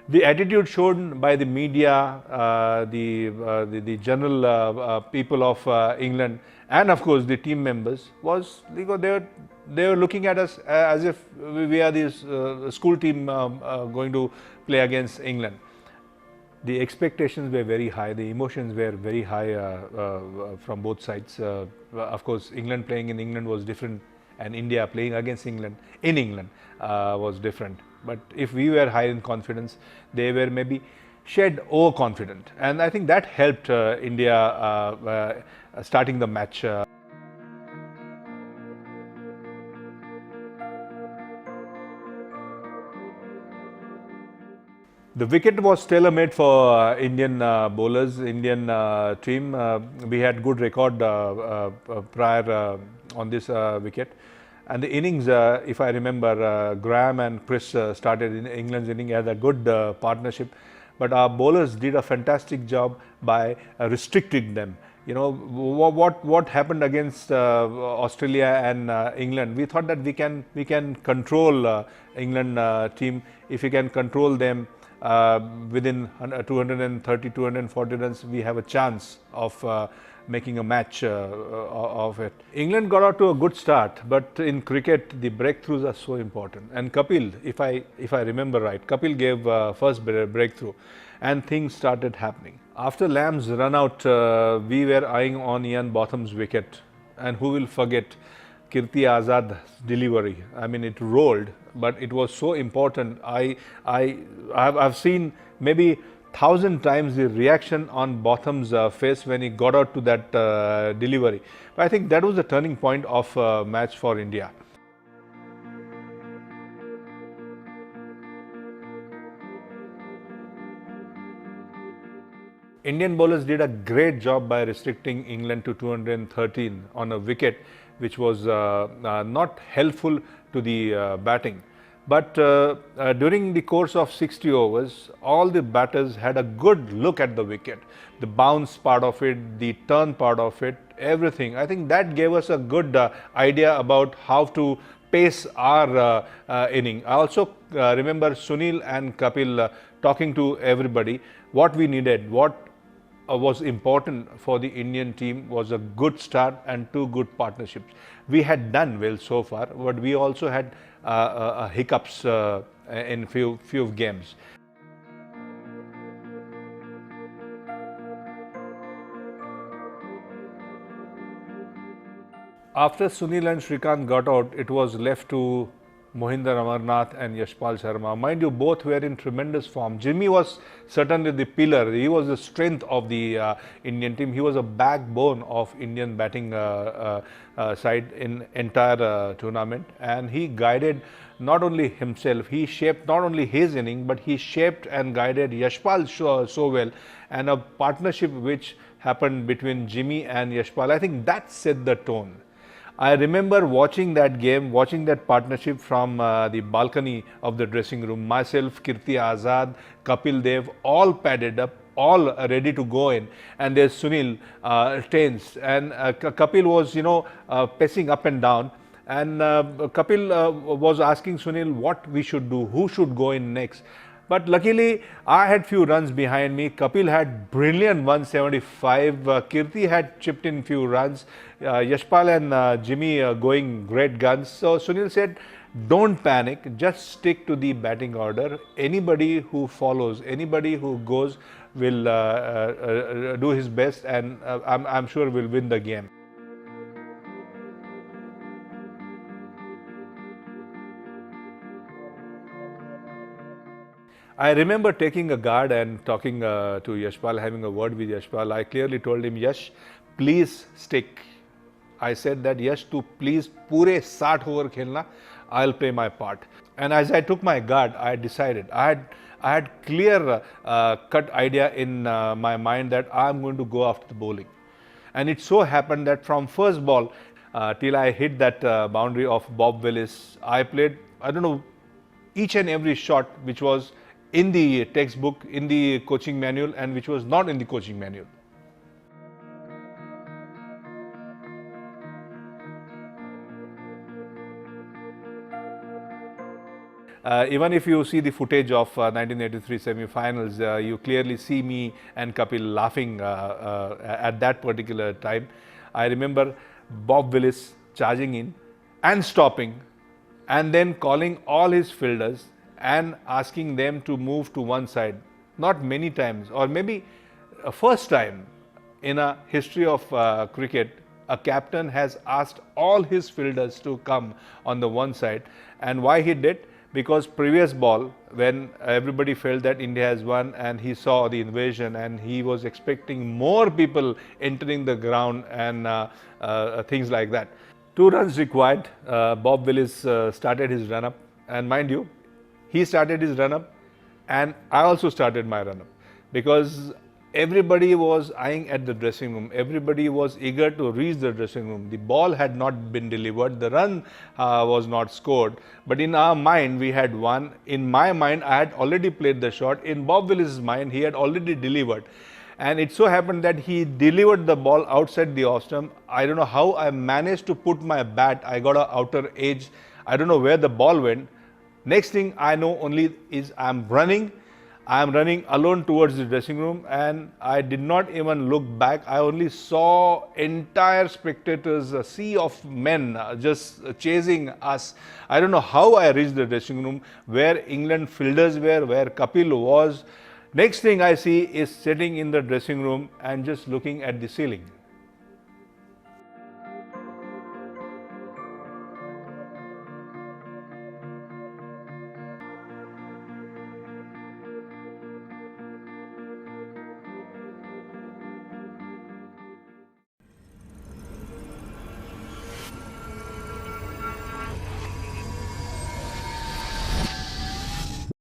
The attitude shown by the media, the general people of England, and of course the team members was, they were looking at us as if we are this school team going to play against England. The expectations were very high, the emotions were very high from both sides. Of course, England playing in England was different, and India playing against England in England was different. But if we were high in confidence, they were maybe shed overconfident, and I think that helped India starting the match. The wicket was tailor-made for Indian bowlers, Indian team. We had good record prior on this wicket. And the innings, if I remember, Graham and Chris started in England's inning as a good partnership. But our bowlers did a fantastic job by restricting them. You know, what happened against Australia and England? We thought that we can control England team if we can control them. Within 230, 240 runs, we have a chance of making a match of it. England got out to a good start, but in cricket, the breakthroughs are so important. And Kapil, if I remember right, Kapil gave first breakthrough, and things started happening. After Lamb's run out, we were eyeing on Ian Botham's wicket, and who will forget Kirti Azad's delivery? I mean, it rolled, but it was so important. I've seen maybe 1,000 times the reaction on Botham's face when he got out to that delivery. But I think that was the turning point of match for India. Indian bowlers did a great job by restricting England to 213 on a wicket which was not helpful to the batting. But during the course of 60 overs, all the batters had a good look at the wicket. The bounce part of it, the turn part of it, everything. I think that gave us a good idea about how to pace our inning. I also remember Sunil and Kapil talking to everybody what we needed, what was important for the Indian team was a good start and two good partnerships. We had done well so far, but we also had hiccups in few games. After Sunil and Shrikant got out, it was left to Mohinder Amarnath and Yashpal Sharma. Mind you, both were in tremendous form. Jimmy was certainly the pillar. He was the strength of the Indian team. He was a backbone of Indian batting side in entire tournament. And he guided not only himself, he shaped not only his inning, but he shaped and guided Yashpal so well. And a partnership which happened between Jimmy and Yashpal, I think that set the tone. I remember watching that game, watching that partnership from the balcony of the dressing room. Myself, Kirti Azad, Kapil Dev, all padded up, all ready to go in. And there's Sunil tense, and Kapil was, pacing up and down. And Kapil was asking Sunil what we should do, who should go in next. But luckily, I had few runs behind me. Kapil had brilliant 175. Kirti had chipped in few runs. Yashpal and Jimmy going great guns. So Sunil said, don't panic, just stick to the batting order. Anybody who follows, anybody who goes will do his best, and I'm sure will win the game. I remember taking a guard and talking to Yashpal, having a word with Yashpal. I clearly told him, Yash, please stick. I said that, Yash, to please pure 60 over khelna, I'll play my part. And as I took my guard, I decided, I had clear cut idea in my mind that I'm going to go after the bowling. And it so happened that from first ball till I hit that boundary of Bob Willis, I played, I don't know, each and every shot which was in the textbook, in the coaching manual, and which was not in the coaching manual. Even if you see the footage of 1983 semi-finals, you clearly see me and Kapil laughing at that particular time. I remember Bob Willis charging in and stopping and then calling all his fielders and asking them to move to one side. Not many times, or maybe a first time in a history of cricket, a captain has asked all his fielders to come on the one side. And why he did? Because previous ball, when everybody felt that India has won and he saw the invasion and he was expecting more people entering the ground and things like that. 2 runs required. Bob Willis started his run-up, and mind you, he started his run-up and I also started my run-up, because everybody was eyeing at the dressing room. Everybody was eager to reach the dressing room. The ball had not been delivered. The run was not scored. But in our mind, we had won. In my mind, I had already played the shot. In Bob Willis' mind, he had already delivered. And it so happened that he delivered the ball outside the off stump. I don't know how I managed to put my bat. I got an outer edge. I don't know where the ball went. Next thing I know only is I'm running alone towards the dressing room, and I did not even look back. I only saw entire spectators, a sea of men just chasing us. I don't know how I reached the dressing room, where England fielders were, where Kapil was. Next thing I see is sitting in the dressing room and just looking at the ceiling.